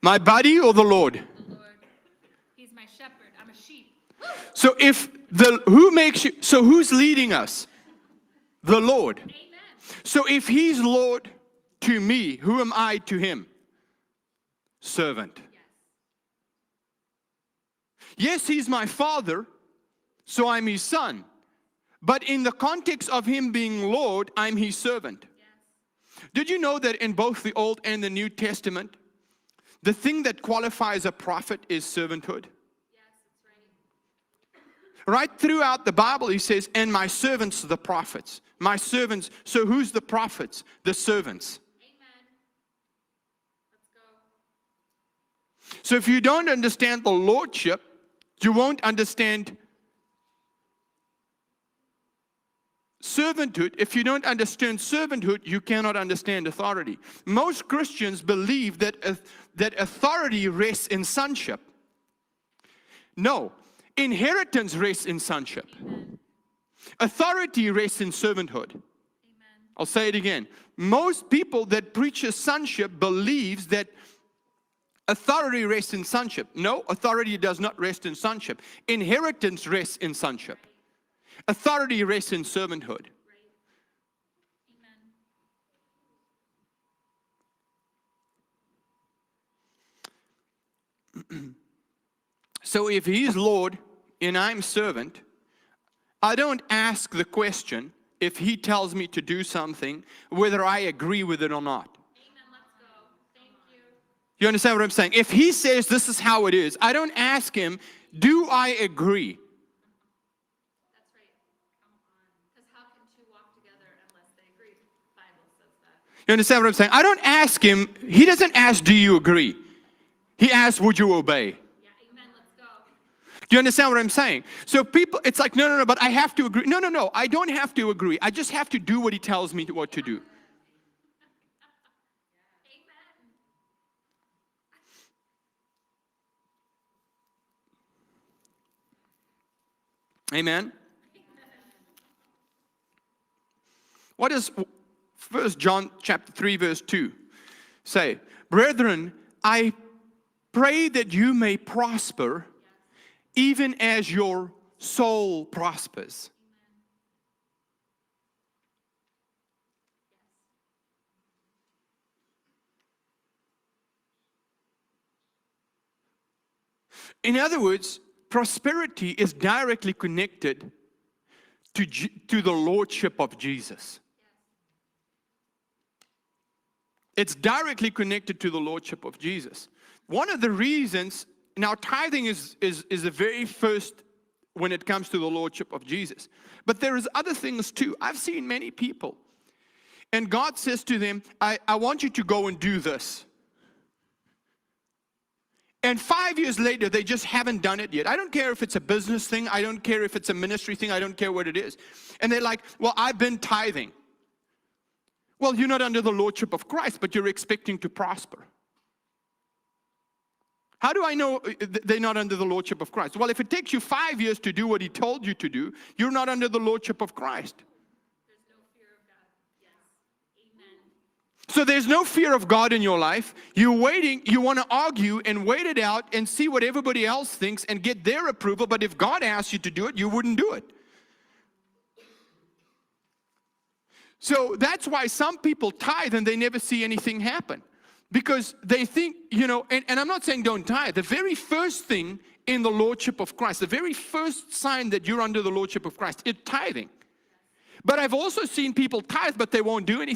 My buddy or the Lord? The Lord. He's my shepherd. I'm a sheep. So who's leading us? The Lord. Amen. So if He's Lord to me, who am I to Him? Servant. Yes, He's my Father, so I'm His son. But in the context of Him being Lord, I'm His servant. Yes. Did you know that in both the Old and the New Testament, the thing that qualifies a prophet is servanthood? Yes, that's right. Right throughout the Bible, He says, and my servants, the prophets. My servants. So who's the prophets? The servants. Amen. Let's go. So if you don't understand the lordship, you won't understand servanthood. If you don't understand servanthood, you cannot understand authority. Most Christians believe that authority rests in sonship. No, inheritance rests in sonship. Amen. Authority rests in servanthood. Amen. I'll say it again. Most people that preach a sonship believes that authority rests in sonship. No, authority does not rest in sonship. Inheritance rests in sonship. Authority rests in servanthood. Right. Amen. So if He's Lord and I'm servant, I don't ask the question if He tells me to do something, whether I agree with it or not. Amen. Let's go. Thank you. You understand what I'm saying? If He says this is how it is, I don't ask Him, do I agree? That's right. Come on. Because how can two walk together unless they agree? The Bible says that. You understand what I'm saying? I don't ask Him, He doesn't ask, do you agree? He asks, would you obey? Yeah. Amen. Let's go. Do you understand what I'm saying? So people, it's like, no, but I have to agree. No, I don't have to agree. I just have to do what He tells me what to do. Amen? What does 1 John chapter 3 verse 2 say? Brethren, I pray that you may prosper even as your soul prospers. In other words, prosperity is directly connected to the lordship of Jesus. It's directly connected to the lordship of Jesus. One of the reasons, now tithing is the very first when it comes to the lordship of Jesus. But there is other things too. I've seen many people, and God says to them, I want you to go and do this. And 5 years later, they just haven't done it yet. I don't care if it's a business thing. I don't care if it's a ministry thing. I don't care what it is. And they're like, well, I've been tithing. Well, you're not under the lordship of Christ, but you're expecting to prosper. How do I know they're not under the lordship of Christ? Well, if it takes you 5 years to do what He told you to do, you're not under the lordship of Christ. There's no fear of God. Yes. Amen. So there's no fear of God in your life. You're waiting, you want to argue and wait it out and see what everybody else thinks and get their approval. But if God asks you to do it, you wouldn't do it. So that's why some people tithe and they never see anything happen. Because they think, and I'm not saying don't tithe. The very first thing in the lordship of Christ, the very first sign that you're under the lordship of Christ, is tithing. But I've also seen people tithe, but they won't do anything.